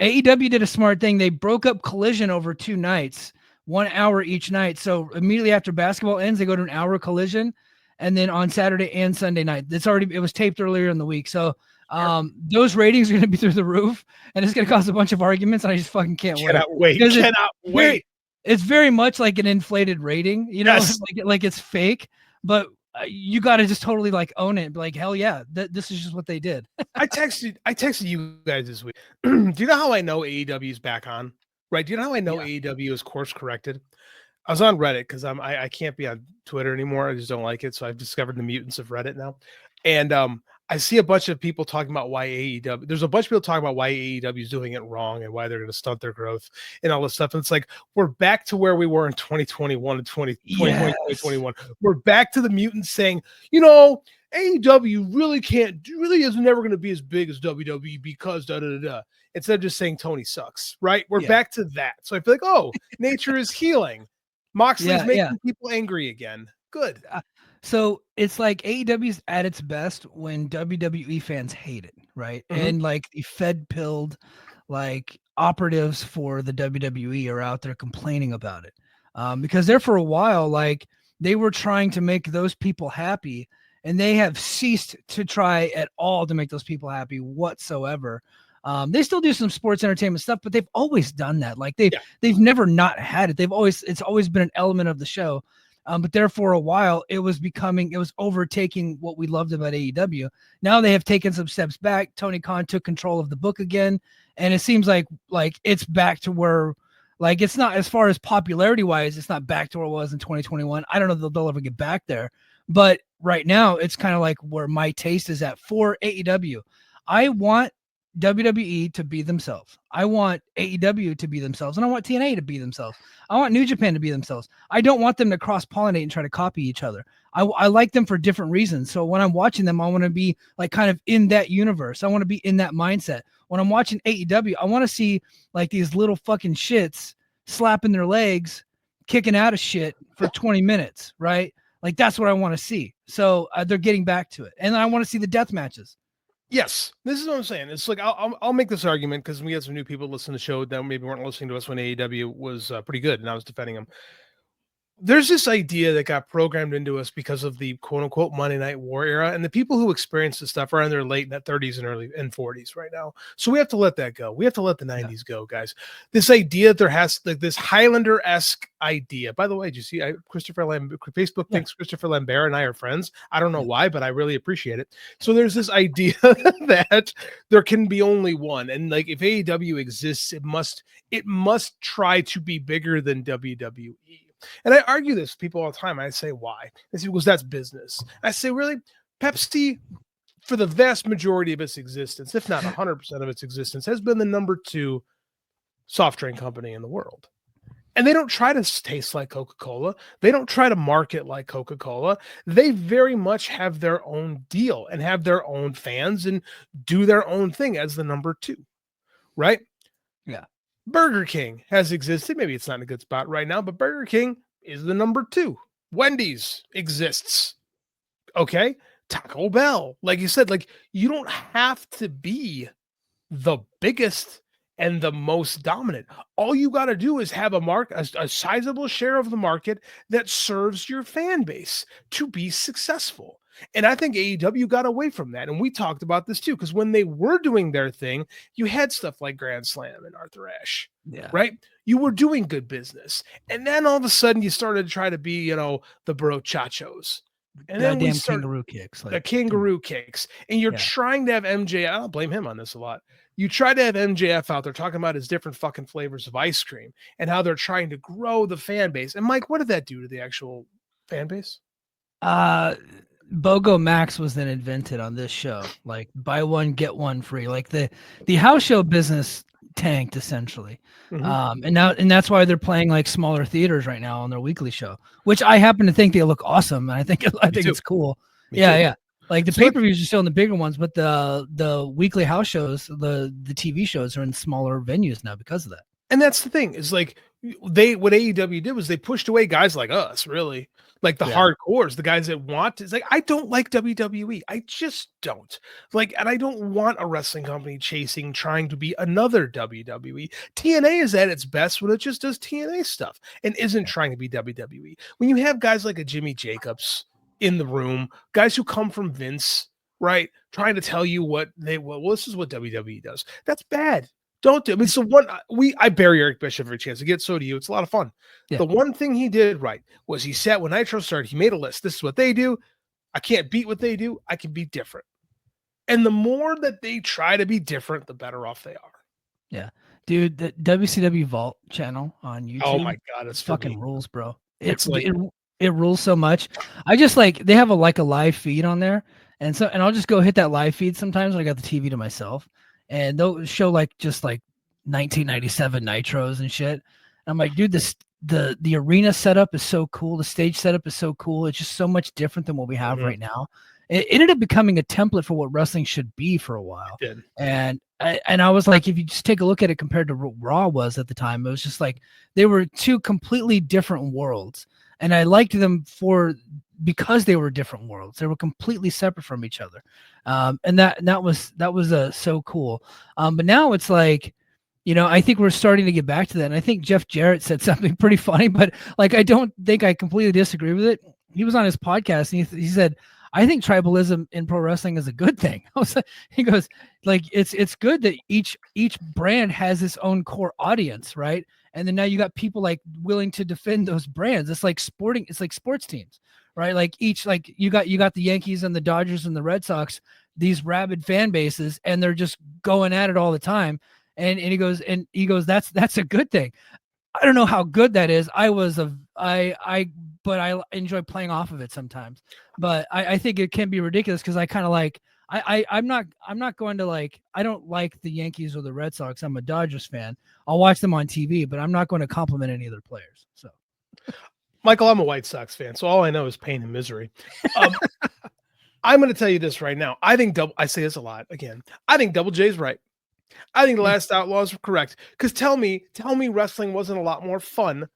AEW did a smart thing. They broke up Collision over 2 nights, 1 hour each night. So immediately after basketball ends, they go to an hour Collision, and then on Saturday and Sunday night. It was taped earlier in the week. So those ratings are going to be through the roof, and it's going to cause a bunch of arguments, and I just fucking can't wait. Cannot wait. It's very much like an inflated rating, Yes. like it's fake, but you got to just totally like own it. Like, hell yeah, this is just what they did. I texted you guys this week. Do you know how I know AEW is back on? Right? Do you know how I know AEW is course corrected? I was on Reddit because I can't be on Twitter anymore. I just don't like it. So I've discovered the mutants of Reddit now. And I see a bunch of people talking about why AEW. There's a bunch of people talking about why AEW is doing it wrong and why they're going to stunt their growth and all this stuff. And it's like, we're back to where we were in 2021 and 2021. We're back to the mutants saying, AEW really is never going to be as big as WWE because instead of just saying Tony sucks, right? We're back to that. So I feel like, nature is healing. Moxley's making people angry again. Good. So it's like AEW's at its best when WWE fans hate it, right? Mm-hmm. And like the fed-pilled like operatives for the WWE are out there complaining about it. Because there for a while, like they were trying to make those people happy, and they have ceased to try at all to make those people happy whatsoever. They still do some sports entertainment stuff, but they've always done that. Like they've never not had it. It's always been an element of the show. But there for a while, it was overtaking what we loved about AEW. Now they have taken some steps back. Tony Khan took control of the book again, and it seems like it's back to where, like, it's not, as far as popularity wise, it's not back to where it was in 2021. I don't know that they'll ever get back there, but right now it's kind of like where my taste is at for AEW. I want WWE to be themselves. I want AEW to be themselves, and I want TNA to be themselves. I want New Japan to be themselves. I don't want them to cross-pollinate and try to copy each other. I like them for different reasons. So when I'm watching them, I want to be like kind of in that universe. I want to be in that mindset. When I'm watching AEW, I want to see like these little fucking shits slapping their legs, kicking out of shit for 20 minutes, right? Like that's what I want to see. So they're getting back to it, and I want to see the death matches. Yes, this is what I'm saying. It's like I'll make this argument because we had some new people listen to the show that maybe weren't listening to us when AEW was pretty good, and I was defending them. There's this idea that got programmed into us because of the quote unquote Monday Night War era, and the people who experience this stuff are in their late 30s and early 40s right now. So we have to let that go. We have to let the 90s go, guys. This idea that there has this Highlander-esque idea. By the way, did you see Facebook thinks Christopher Lambert and I are friends. I don't know why, but I really appreciate it. So there's this idea that there can be only one, and like if AEW exists, it must try to be bigger than WWE. And I argue this with people all the time. I say, why? They say, because that's business. I say, really? Pepsi, for the vast majority of its existence, if not 100% of its existence, has been the number 2 soft drink company in the world. And they don't try to taste like Coca-Cola. They don't try to market like Coca-Cola. They very much have their own deal and have their own fans and do their own thing as the number 2, right? Yeah. Burger King has existed. Maybe it's not in a good spot right now, but Burger King is the number 2. Wendy's exists. Okay. Taco Bell. Like you said, like you don't have to be the biggest and the most dominant. All you got to do is have a sizable share of the market that serves your fan base to be successful. And I think AEW got away from that. And we talked about this too, because when they were doing their thing, you had stuff like Grand Slam and Arthur Ashe, right? You were doing good business. And then all of a sudden you started to try to be, the Brochachos. And then we started kangaroo kicks. The kangaroo kicks. And you're trying to have MJF. I don't blame him on this a lot. You try to have MJF out there talking about his different fucking flavors of ice cream and how they're trying to grow the fan base. And Mike, what did that do to the actual fan base? BOGO Max was then invented on this show, like buy one get one free. Like the house show business tanked essentially, and that's why they're playing like smaller theaters right now on their weekly show, which I happen to think they look awesome, and I think it's cool. Yeah. Like the pay-per-views are still in the bigger ones, but the weekly house shows, the TV shows are in smaller venues now because of that. And that's the thing is like what AEW did was they pushed away guys like us, really, like the hardcores, the guys that want. It's like I don't like WWE, I just don't like, and I don't want a wrestling company trying to be another WWE. TNA is at its best when it just does TNA stuff and isn't trying to be WWE. When you have guys like a Jimmy Jacobs in the room, guys who come from Vince, right, trying to tell you well, this is what WWE does. That's bad. Don't do. I mean, so I bury Eric Bischoff every chance to get. So do you. It's a lot of fun. Yeah. The one thing he did right was he said when Nitro started, he made a list. This is what they do. I can't beat what they do. I can be different. And the more that they try to be different, the better off they are. Yeah, dude, the WCW Vault channel on YouTube. Oh my god, it's fucking rules, bro. It rules so much. I just they have a live feed on there, and I'll just go hit that live feed sometimes when I got the TV to myself. And they'll show just 1997 nitros and shit. And I'm like, dude, the arena setup is so cool. The stage setup is so cool. It's just so much different than what we have right now. It ended up becoming a template for what wrestling should be for a while. It did. And I was like, if you just take a look at it compared to what Raw was at the time, it was just like they were two completely different worlds. And I liked them because they were different worlds. They were completely separate from each other. And that was so cool. But now it's like, I think we're starting to get back to that. And I think Jeff Jarrett said something pretty funny, but I don't think I completely disagree with it. He was on his podcast and he said, I think tribalism in pro wrestling is a good thing. He goes, it's good that each brand has its own core audience, right? And then now you got people willing to defend those brands. It's like sports teams, right? You got the Yankees and the Dodgers and the Red Sox, these rabid fan bases, and they're just going at it all the time. And he goes, that's a good thing. I don't know how good that is. But I enjoy playing off of it sometimes. But I think it can be ridiculous because I kind of I'm not going to I don't like the Yankees or the Red Sox. I'm a Dodgers fan. I'll watch them on TV, but I'm not going to compliment any of their players. So, Michael, I'm a White Sox fan, so all I know is pain and misery. I'm going to tell you this right now. I say this a lot again. I think Double J's right. I think the Last Outlaws were correct. Because tell me wrestling wasn't a lot more fun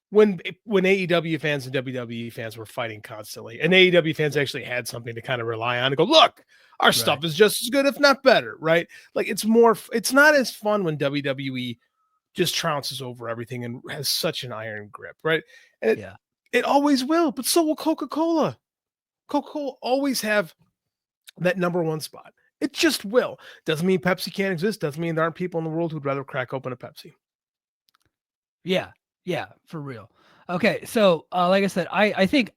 when AEW fans and WWE fans were fighting constantly, and AEW fans actually had something to kind of rely on and go, look, our stuff is just as good, if not better, right? It's not as fun when WWE just trounces over everything and has such an iron grip, right? And it always will, but so will Coca-Cola. Coca-Cola always have that number one spot. It just will. Doesn't mean Pepsi can't exist. Doesn't mean there aren't people in the world who'd rather crack open a Pepsi. Yeah, for real. Okay, so like I said, I think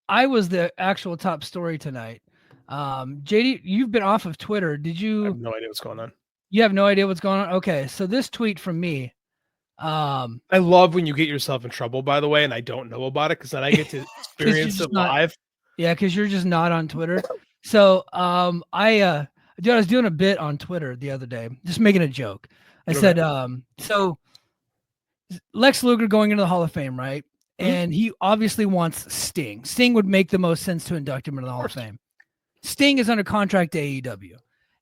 I was the actual top story tonight. JD, you've been off of Twitter. Did you? I have no idea what's going on. You have no idea what's going on? Okay, so this tweet from me. I love when you get yourself in trouble, by the way, and I don't know about it because then I get to experience it live. Yeah, because you're just not on Twitter. So I was doing a bit on Twitter the other day, just making a joke. I said, so Lex Luger going into the Hall of Fame, right? Mm-hmm. And he obviously wants Sting. Sting would make the most sense to induct him into the Hall of Fame. Sting is under contract to AEW.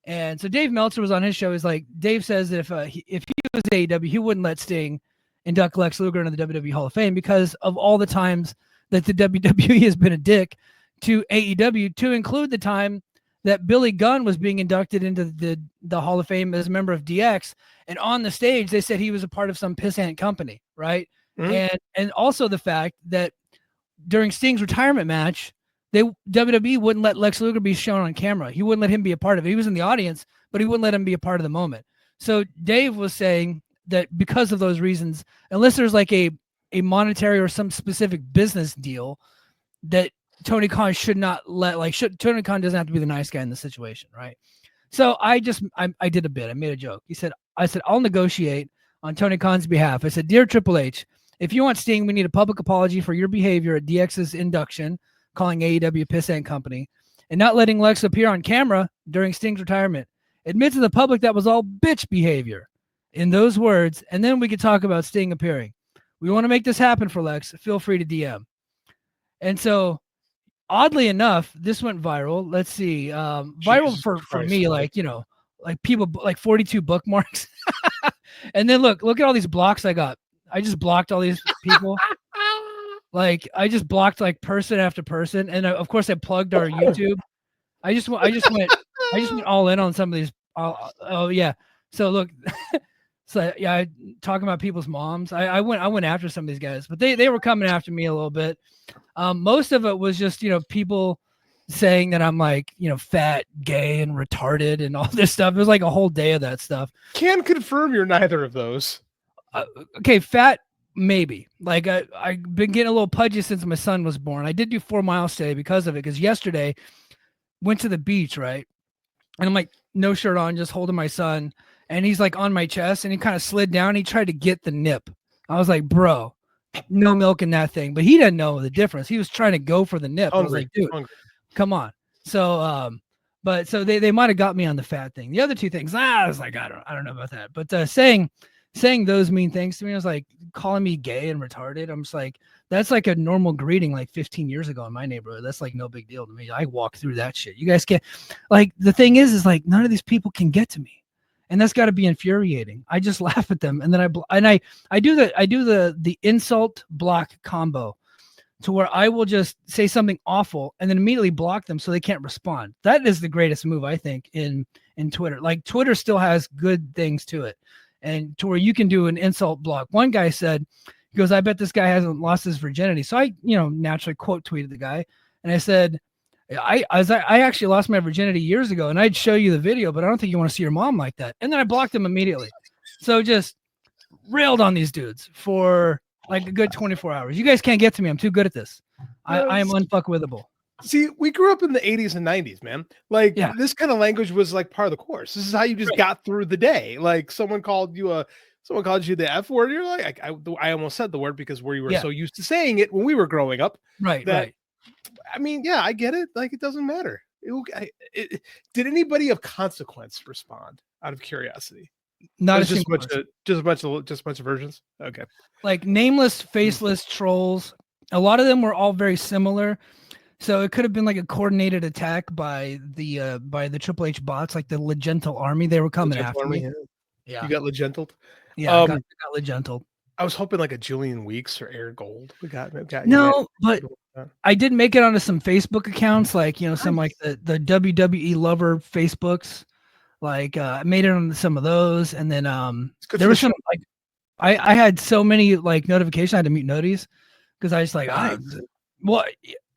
And so Dave Meltzer was on his show. He's like, Dave says that if he was AEW, he wouldn't let Sting induct Lex Luger into the WWE Hall of Fame because of all the times that the WWE has been a dick to AEW, to include the time that Billy Gunn was being inducted into the Hall of Fame as a member of DX. And on the stage, they said he was a part of some pissant company, right? Mm-hmm. And also the fact that during Sting's retirement match, WWE wouldn't let Lex Luger be shown on camera. He wouldn't let him be a part of it. He was in the audience, but he wouldn't let him be a part of the moment. So Dave was saying that because of those reasons, unless there's a monetary or some specific business deal, that Tony Khan should not let, Tony Khan doesn't have to be the nice guy in the situation, right? So I did a bit. I made a joke. I said, I'll negotiate on Tony Khan's behalf. I said, dear Triple H, if you want Sting, we need a public apology for your behavior at DX's induction, calling AEW a pissant company, and not letting Lex appear on camera during Sting's retirement. Admit to the public that was all bitch behavior. In those words, and then we could talk about Sting appearing. We want to make this happen for Lex. Feel free to DM. And so, oddly enough, this went viral. Let's see. Viral for me, people, 42 bookmarks. And then look at all these blocks I got. I just blocked all these people. Like I just blocked like person after person, and of course I plugged our YouTube. I just went all in on some of these. Oh yeah. So look, so yeah, talking about people's moms. I went after some of these guys, but they were coming after me a little bit. Most of it was just people saying that I'm like fat, gay, and retarded, and all this stuff. It was like a whole day of that stuff. Can confirm you're neither of those. Okay, fat. Maybe. Like I've been getting a little pudgy since my son was born. I did do 4 miles today because of it. Because yesterday went to the beach, right? And I'm like no shirt on, just holding my son, and he's like on my chest, and he kind of slid down. He tried to get the nip. I was like, bro, no milk in that thing. But he didn't know the difference. He was trying to go for the nip. I was like, dude, come on. So but so they might have got me on the fat thing. The other two things, I was like, I don't know about that. But saying those mean things to me, I was like calling me gay and retarded. I'm just like, that's like a normal greeting like 15 years ago in my neighborhood. That's like no big deal to me. I walk through that shit. You guys can't. Like the thing is like none of these people can get to me, and that's got to be infuriating. I just laugh at them, and then I do the insult block combo, to where I will just say something awful and then immediately block them so they can't respond. That is the greatest move I think in Twitter. Like Twitter still has good things to it. And to where you can do an insult block. One guy said, he goes, I bet this guy hasn't lost his virginity. So I, naturally quote tweeted the guy. And I said, I actually lost my virginity years ago, and I'd show you the video, but I don't think you want to see your mom like that. And then I blocked him immediately. So just railed on these dudes for like a good 24 hours. You guys can't get to me. I'm too good at this. I am unfuckwithable. See, we grew up in the 80s and 90s, man. Like this kind of language was like part of the course. This is how you just got through the day. Like someone called you the F word. You're like, I almost said the word because we were so used to saying it when we were growing up. Right. I mean, yeah, I get it. Like it doesn't matter. Did anybody of consequence respond out of curiosity? Not just a bunch of versions. Okay. Like nameless, faceless trolls. A lot of them were all very similar. So it could have been like a coordinated attack by the Triple H bots, like the Legental army. They were coming after me. Yeah. You got Legental? Yeah, I got Legental. I was hoping like a Julian Weeks or Air Gold. But I did make it onto some Facebook accounts, like some like the WWE lover Facebooks. Like I made it on some of those, and then there was some like I had so many like notifications. I had to mute noties because I just like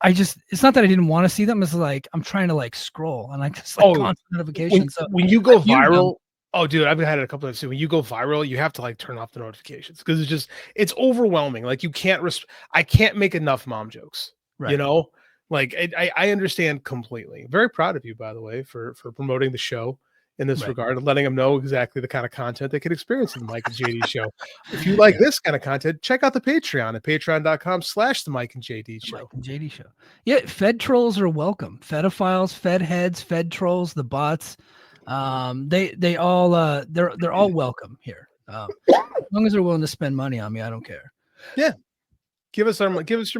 it's not that I didn't want to see them. It's like I'm trying to like scroll and like just like constant notifications. When you go viral, oh dude, I've had it a couple of times. When you go viral, you have to like turn off the notifications because it's overwhelming. Like you can't I can't make enough mom jokes. Right. Like I understand completely. Very proud of you, by the way, for promoting the show in this regard and letting them know exactly the kind of content they can experience in the Mike and JD Show. If you like this kind of content, check out the Patreon at patreon.com/the Mike and JD Show. Mike and JD Show. Yeah, Fed trolls are welcome. Fedophiles, Fed heads, Fed trolls, the bots. They all they're all welcome here. As long as they're willing to spend money on me, I don't care. Yeah. Give us your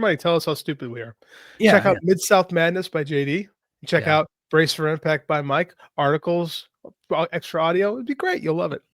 money. Tell us how stupid we are. Yeah, check out Mid-South Madness by JD. Check out Brace for Impact by Mike. Articles, extra audio. It'd be great. You'll love it.